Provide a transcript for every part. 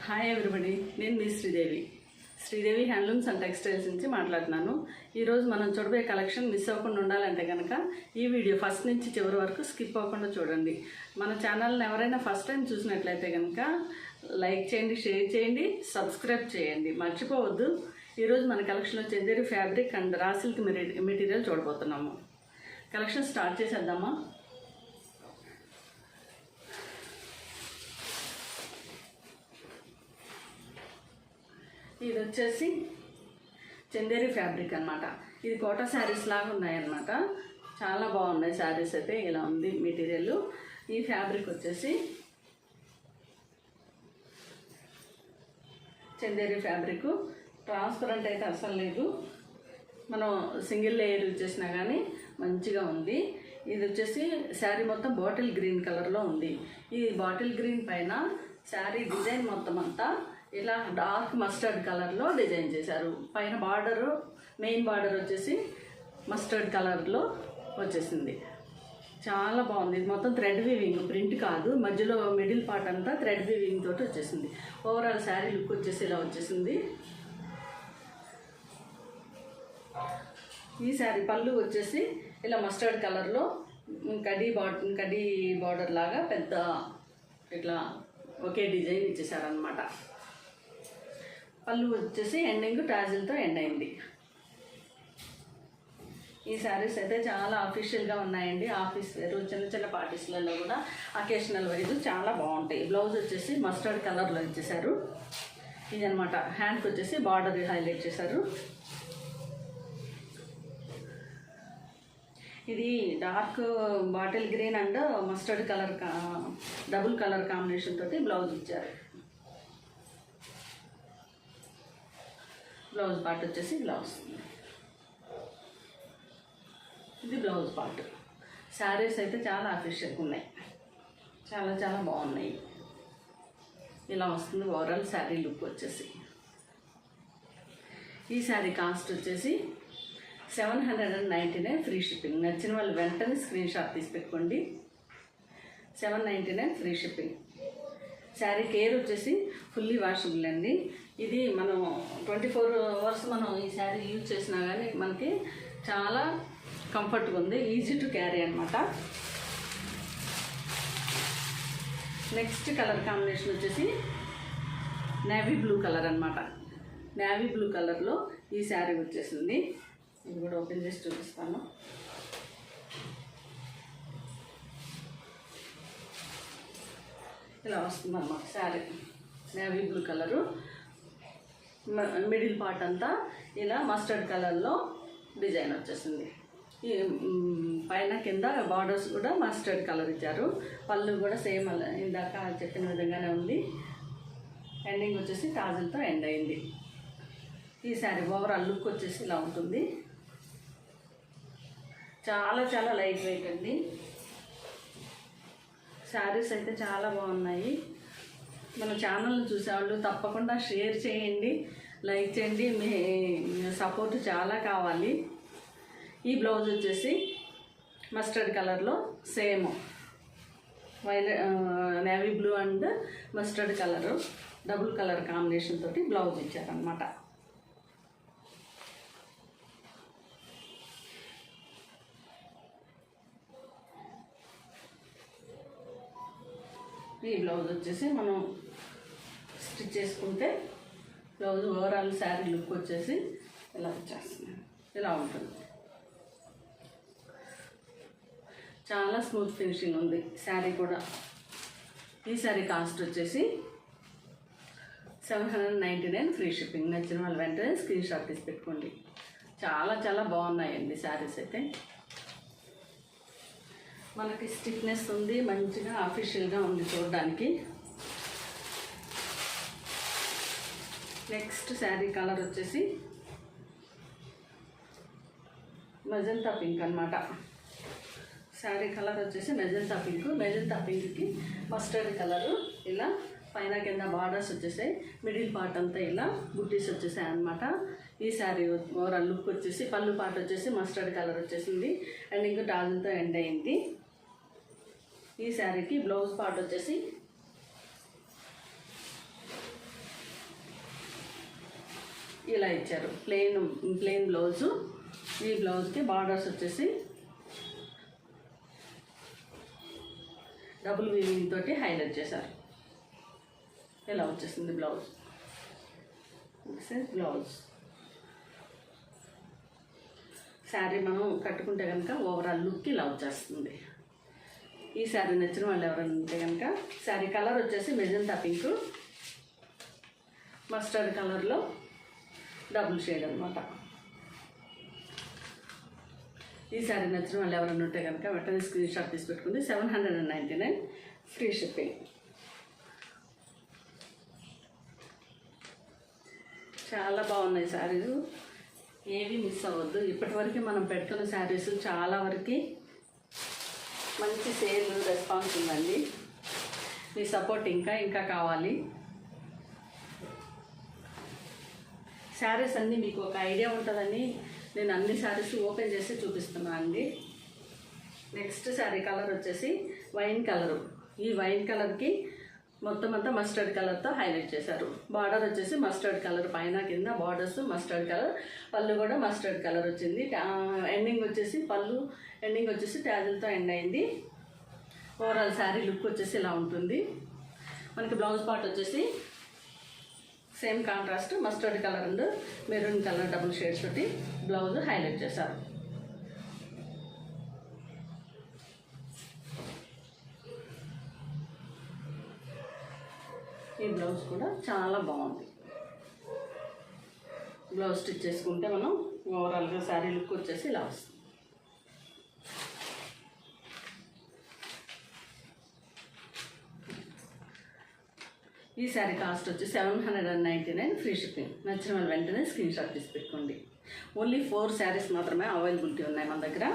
Hi everybody, నేను మీ Sridevi handlooms and textiles నుంచి మాట్లాడుతున్నాను. ఈరోజు మనం చూడబోయే కలెక్షన్ మిస్ అవ్వకుండా ఉండాలంటే కనుక ఈ వీడియో ఫస్ట్ నుంచి చివరి వరకు స్కిప్ అవ్వకుండా చూడండి. మన ఛానల్ని ఎవరైనా ఫస్ట్ టైం చూసినట్లయితే కనుక లైక్ చేయండి, షేర్ చేయండి, సబ్స్క్రైబ్ చేయండి, మర్చిపోవద్దు. ఈరోజు మన కలెక్షన్లో Chanderi fabric and raw silk material చూడబోతున్నాము. కలెక్షన్ స్టార్ట్ చేసేద్దామా. ఇది వచ్చేసి చందేరి ఫ్యాబ్రిక్ అనమాట. ఇది కోటా శారీస్ లాగా ఉన్నాయన్నమాట. చాలా బాగున్నాయి శారీస్ అయితే. ఇలా ఉంది మెటీరియల్. ఈ ఫ్యాబ్రిక్ వచ్చేసి చందేరి ఫ్యాబ్రిక్. ట్రాన్స్పరెంట్ అయితే అసలు లేదు. మనం సింగిల్ లేయర్ చేసినా కానీ మంచిగా ఉంది. ఇది వచ్చేసి శారీ మొత్తం బాటిల్ గ్రీన్ కలర్లో ఉంది. ఈ బాటిల్ గ్రీన్ పైన శారీ డిజైన్ మొత్తం అంతా ఇలా డార్క్ మస్టర్డ్ కలర్లో డిజైన్ చేశారు. పైన బార్డరు, మెయిన్ బార్డర్ వచ్చేసి మస్టర్డ్ కలర్లో వచ్చేసింది. చాలా బాగుంది. ఇది మొత్తం థ్రెడ్ వీవింగ్, ప్రింట్ కాదు. మధ్యలో మిడిల్ పార్ట్ అంతా థ్రెడ్ వీవింగ్ తోటి వచ్చేసింది. ఓవరాల్ శారీ లుక్ వచ్చేసి ఇలా వచ్చేసింది. ఈ శారీ పళ్ళు వచ్చేసి ఇలా మస్టర్డ్ కలర్లో కడీ బార్డర్ లాగా పెద్ద ఇట్లా ఒకే డిజైన్ ఇచ్చేసారనమాట. పళ్ళు వచ్చేసి ఎండింగ్ టాజిల్తో ఎండ్ అయింది. ఈ శారీస్ అయితే చాలా అఫీషియల్గా ఉన్నాయండి. ఆఫీస్ వేరు, చిన్న చిన్న పార్టీస్లలో కూడా అకేషనల్ వైజ్ చాలా బాగుంటాయి. బ్లౌజ్ వచ్చేసి మస్టర్డ్ కలర్లో ఇచ్చేసారు. ఇదనమాట. హ్యాండ్కి వచ్చేసి బార్డర్ హైలైట్ చేశారు. ఇది dark bottle green and mustard colour double colour combination తోటి బ్లౌజ్ ఇచ్చారు. బ్లౌజ్ పార్ట్ వచ్చేసి ఇలా వస్తుంది. ఇది బ్లౌజ్ పార్ట్. శారీస్ అయితే చాలా అఫీషియల్గా ఉన్నాయి. చాలా చాలా బాగున్నాయి. ఇలా వస్తుంది ఓవరాల్ శారీ లుక్ వచ్చేసి. ఈ శారీ కాస్ట్ వచ్చేసి 799 ఫ్రీ షిప్పింగ్. నచ్చిన వాళ్ళు వెంటనే స్క్రీన్ షాట్ తీసి పెట్టుకోండి. 799 ఫ్రీ షిప్పింగ్. శారీ కేర్ వచ్చేసి ఫుల్లీ వాషబుల్ అండి. ఇది మనం 24 అవర్స్ మనం ఈ శారీ యూజ్ చేసినా కానీ మనకి చాలా కంఫర్ట్గా ఉంది. ఈజీ టు క్యారీ అనమాట. నెక్స్ట్ కలర్ కాంబినేషన్ వచ్చేసి నేవీ బ్లూ కలర్ అనమాట. నేవీ బ్లూ కలర్లో ఈ శారీ వచ్చేసింది. ఇది కూడా ఓపెన్ చేసి చూపిస్తాను. ఇలా వస్తుంది అన్నమాట sari. Navy blue colour. Middle part అంతా ఇలా మస్టర్డ్ కలర్లో డిజైన్ వచ్చేసింది. ఈ పైన కింద బార్డర్స్ కూడా మస్టర్డ్ కలర్ ఇచ్చారు. పళ్ళు కూడా సేమ్ ఇందాక చెప్పిన విధంగానే ఉంది. ఎండింగ్ వచ్చేసి టాజిల్తో ఎండ్ అయింది. ఈ శారీ ఓవరాల్ లుక్ వచ్చేసి ఇలా ఉంటుంది. చాలా చాలా లైట్ వెయిట్ అండి. శారీస్ అయితే చాలా బాగున్నాయి. మన ఛానల్ని చూసేవాళ్ళు తప్పకుండా షేర్ చేయండి, లైక్ చేయండి. మీ సపోర్ట్ చాలా కావాలి. ఈ బ్లౌజ్ వచ్చేసి మస్టర్డ్ కలర్లో same navy blue and mustard colour double colour combination తోటి బ్లౌజ్ ఇచ్చారనమాట. ఈ బ్లౌజ్ వచ్చేసి మనం స్టిచ్ చేసుకుంటే బ్లౌజ్ ఓవరాల్ శారీ లుక్ వచ్చేసి ఇలా వచ్చేస్తుంది. ఇలా ఉంటుంది. చాలా స్మూత్ ఫినిషింగ్ ఉంది శారీ కూడా. ఈ శారీ కాస్ట్ వచ్చేసి 799 ఫ్రీ షిప్పింగ్. నచ్చిన వాళ్ళు వెంటనే స్క్రీన్ షాట్ తీసి పెట్టుకోండి. చాలా చాలా బాగున్నాయండి శారీస్ అయితే. మనకి స్టిఫ్నెస్ ఉంది, మంచిగా అఫీషియల్గా ఉంది చూడడానికి. నెక్స్ట్ శారీ కలర్ వచ్చేసి మెజంతా పింక్ అనమాట. శారీ కలర్ వచ్చేసి మెజంతా పింక్. మెజంతా పింక్కి మస్టర్డ్ కలరు ఇలా పైన కింద బార్డర్స్ వచ్చేసాయి. మిడిల్ పార్ట్ అంతా ఇలా బుట్టీస్ వచ్చేసాయి అనమాట. ఈ శారీ ఓవరాల్ లుక్ వచ్చేసి పళ్ళు పార్ట్ వచ్చేసి మస్టర్డ్ కలర్ వచ్చేసింది. అండ్ ఇంకా టాజిల్తో ఎండ్ అయింది. ఈ శారీకి బ్లౌజ్ పార్ట్ వచ్చేసి ఇలా ఇచ్చారు. Plain blouse. ఈ బ్లౌజ్కి బార్డర్స్ వచ్చేసి డబుల్ వీవింగ్ తోటి హైలైట్ చేశారు. ఇలా వచ్చేసింది బ్లౌజ్. బ్లౌజ్ శారీ మనం కట్టుకుంటే కనుక ఓవరాల్ లుక్ ఇలా వచ్చేస్తుంది. ఈ శారీ నచ్చిన వాళ్ళు ఎవరైనా ఉంటే కనుక, శారీ కలర్ వచ్చేసి మెజంతా పింక్, మస్టర్డ్ కలర్లో డబుల్ షేడ్ అనమాట. ఈ శారీ నచ్చిన వాళ్ళు ఎవరైనా ఉంటే కనుక వెంటనే స్క్రీన్ షాట్ తీసి పెట్టుకుంది. 799 ఫ్రీ షిప్పింగ్. చాలా బాగున్నాయి శారీలు, ఏవి మిస్ అవ్వద్దు. ఇప్పటివరకు మనం పెడుతున్న శారీస్ చాలా వరకు మంచి సేల్ రెస్పాన్స్ ఉందండి. మీ సపోర్ట్ ఇంకా కావాలి. శారీస్ అన్నీ మీకు ఒక ఐడియా ఉంటుందని నేను అన్ని శారీస్ ఓపెన్ చేసి చూపిస్తున్నాను అండి. నెక్స్ట్ శారీ కలర్ వచ్చేసి వైన్ కలరు. ఈ వైన్ కలర్కి మొత్తం అంతా మస్టర్డ్ కలర్తో హైలైట్ చేశారు. బార్డర్ వచ్చేసి మస్టర్డ్ కలర్, పైన కింద బార్డర్స్ మస్టర్డ్ కలర్, పళ్ళు కూడా మస్టర్డ్ కలర్ వచ్చింది. ఎండింగ్ వచ్చేసి పళ్ళు ఎండింగ్ వచ్చేసి ట్యాజిల్తో ఎండ్ అయింది. ఓవరాల్ శారీ లుక్ వచ్చేసి ఇలా ఉంటుంది. మనకి బ్లౌజ్ పార్ట్ వచ్చేసి same contrast mustard colour and maroon colour double shades తోటి బ్లౌజ్ హైలైట్ చేశారు. ఈ బ్లౌజ్ కూడా చాలా బాగుంది. బ్లౌజ్ స్టిచ్ చేసుకుంటే మనం ఓవరాల్గా శారీ లుక్ వచ్చేసి ఇలా వస్తుంది. ఈ శారీ కాస్ట్ వచ్చి 799 ఫ్రీ షిప్పింగ్. నచ్చిన వాళ్ళు వెంటనే స్క్రీన్ షాట్ తీసి పెట్టుకోండి. ఓన్లీ 4 శారీస్ మాత్రమే అవైలబిలిటీ ఉన్నాయి మన దగ్గర.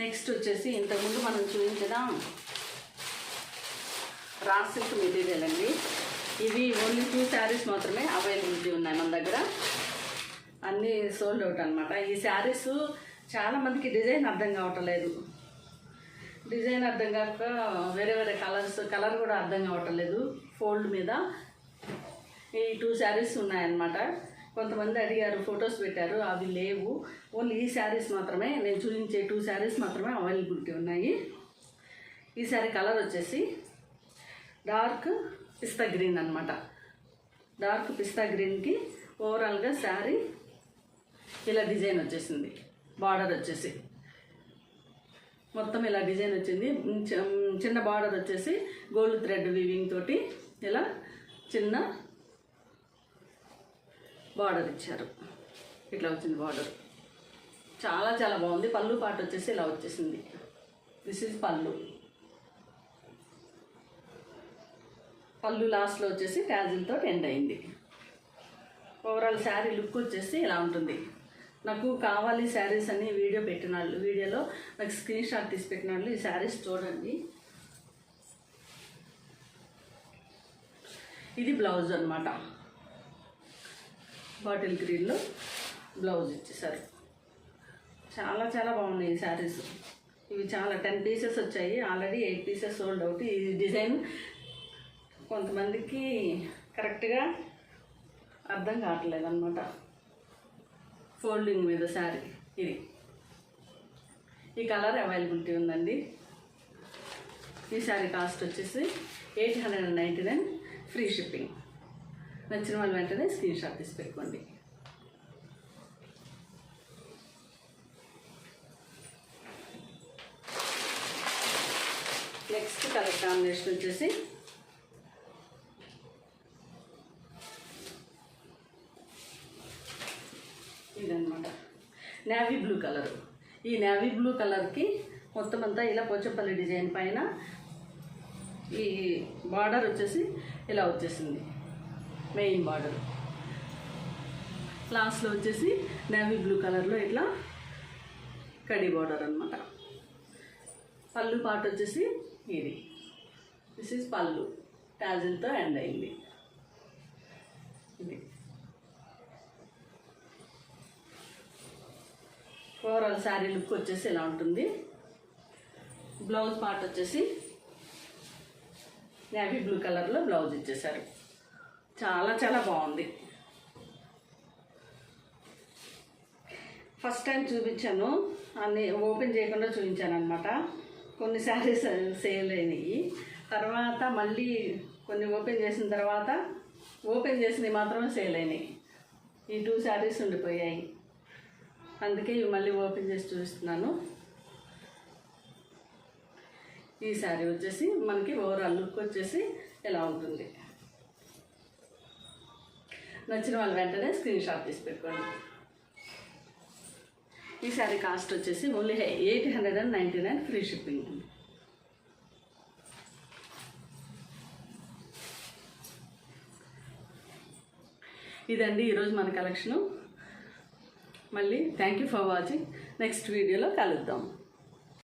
నెక్స్ట్ వచ్చేసి ఇంతకుముందు మనం చూపించిన రా సిల్క్ మెటీరియల్ అండి. ఇవి ఓన్లీ 2 శారీస్ మాత్రమే అవైలబిలిటీ ఉన్నాయి మన దగ్గర. అన్నీ సోల్డ్ అవుట్ అనమాట. ఈ శారీస్ చాలామందికి డిజైన్ అర్థం కావట్లేదు. డిజైన్ అర్థం కాక వేరే కలర్ కూడా అర్థం కావట్లేదు. ఫోల్డ్ మీద ఈ 2 శారీస్ ఉన్నాయన్నమాట. కొంతమంది అడిగారు, ఫొటోస్ పెట్టారు, అవి లేవు. ఓన్లీ ఈ శారీస్ మాత్రమే, నేను చూపించే 2 శారీస్ మాత్రమే అవైలబిలిటీ ఉన్నాయి. ఈ శారీ కలర్ వచ్చేసి డార్క్ పిస్తా గ్రీన్ అనమాట. డార్క్ పిస్తా గ్రీన్కి ఓవరాల్గా శారీ ఇలా డిజైన్ వచ్చేసింది. బార్డర్ వచ్చేసి మొత్తం ఇలా డిజైన్ వచ్చింది. చిన్న బార్డర్ వచ్చేసి గోల్డ్ థ్రెడ్ వీవింగ్ తోటి ఇలా చిన్న బార్డర్ ఇచ్చారు. ఇట్లా వచ్చింది బార్డర్. చాలా చాలా బాగుంది. పళ్ళు పాటు వచ్చేసి ఇలా వచ్చేసింది. దిస్ ఈజ్ పళ్ళు. పళ్ళు లాస్ట్లో వచ్చేసి ట్యాజిల్తో ఎండ్ అయింది. ఓవరాల్ శారీ లుక్ వచ్చేసి ఇలా ఉంటుంది. నాకు కావాలి శారీస్ అన్ని వీడియోలో నాకు స్క్రీన్ షాట్ తీసి పెట్టిన వాళ్ళు ఈ శారీస్ చూడండి. ఇది బ్లౌజ్ అనమాట. బాటిల్ గ్రీన్లో బ్లౌజ్ ఇచ్చేసారు. చాలా చాలా బాగున్నాయి ఈ శారీస్. ఇవి చాలా 10 పీసెస్ వచ్చాయి. Already 8 pieces sold out. ఈ డిజైన్ కొంతమందికి కరెక్ట్గా అర్థం కావట్లేదు అనమాట. ఫోల్డింగ్ మీద శారీ ఇది. ఈ కలర్ అవైలబిలిటీ ఉందండి. ఈ శారీ కాస్ట్ వచ్చేసి 899 ఫ్రీ షిప్పింగ్. నచ్చిన వాళ్ళు వెంటనే స్క్రీన్ షాట్ తీసి పెట్టుకోండి. నెక్స్ట్ కలర్ కాంబినేషన్ వచ్చేసి ఇదన్నమాట, నేవీ బ్లూ కలర్. ఈ నేవీ బ్లూ కలర్కి మొత్తం అంతా ఇలా పోచంపల్లి డిజైన్ పైన ఈ బార్డర్ వచ్చేసి ఇలా వచ్చేసింది. మెయిన్ బార్డర్ లాస్ట్లో వచ్చేసి నేవీ బ్లూ కలర్లో ఇట్లా కడి బార్డర్ అనమాట. పళ్ళు పార్ట్ వచ్చేసి ఇది. దిస్ ఈజ్ పళ్ళు. టాజిల్తో ఎండ్ అయింది. ఇది ఓవరాల్ శారీ లుక్ వచ్చేసి ఇలా ఉంటుంది. బ్లౌజ్ పార్ట్ వచ్చేసి నేవీ బ్లూ కలర్లో బ్లౌజ్ ఇచ్చేసారు. చాలా చాలా బాగుంది. ఫస్ట్ టైం చూపించాను, అన్ని ఓపెన్ చేయకుండా చూపించాను అనమాట. కొన్ని శారీస్ సేల్ అయినాయి, తర్వాత మళ్ళీ కొన్ని ఓపెన్ చేసిన తర్వాత ఓపెన్ చేసినవి మాత్రమే సేల్ అయినాయి. ఈ 2 శారీస్ ఉండిపోయాయి, అందుకే ఇవి మళ్ళీ ఓపెన్ చేసి చూపిస్తున్నాను. ఈ శారీ వచ్చేసి మనకి ఓవరాల్ లుక్ వచ్చేసి ఎలా ఉంటుంది. నచ్చిన వాళ్ళు వెంటనే స్క్రీన్ షాట్ తీసి పెట్టుకోండి. ఈ శారీ కాస్ట్ వచ్చేసి ఓన్లీ 899 ఫ్రీ షిప్పింగ్. ఇదండి ఈరోజు మన కలెక్షను. మళ్ళీ thank you for watching. Next వీడియోలో కలుద్దాం.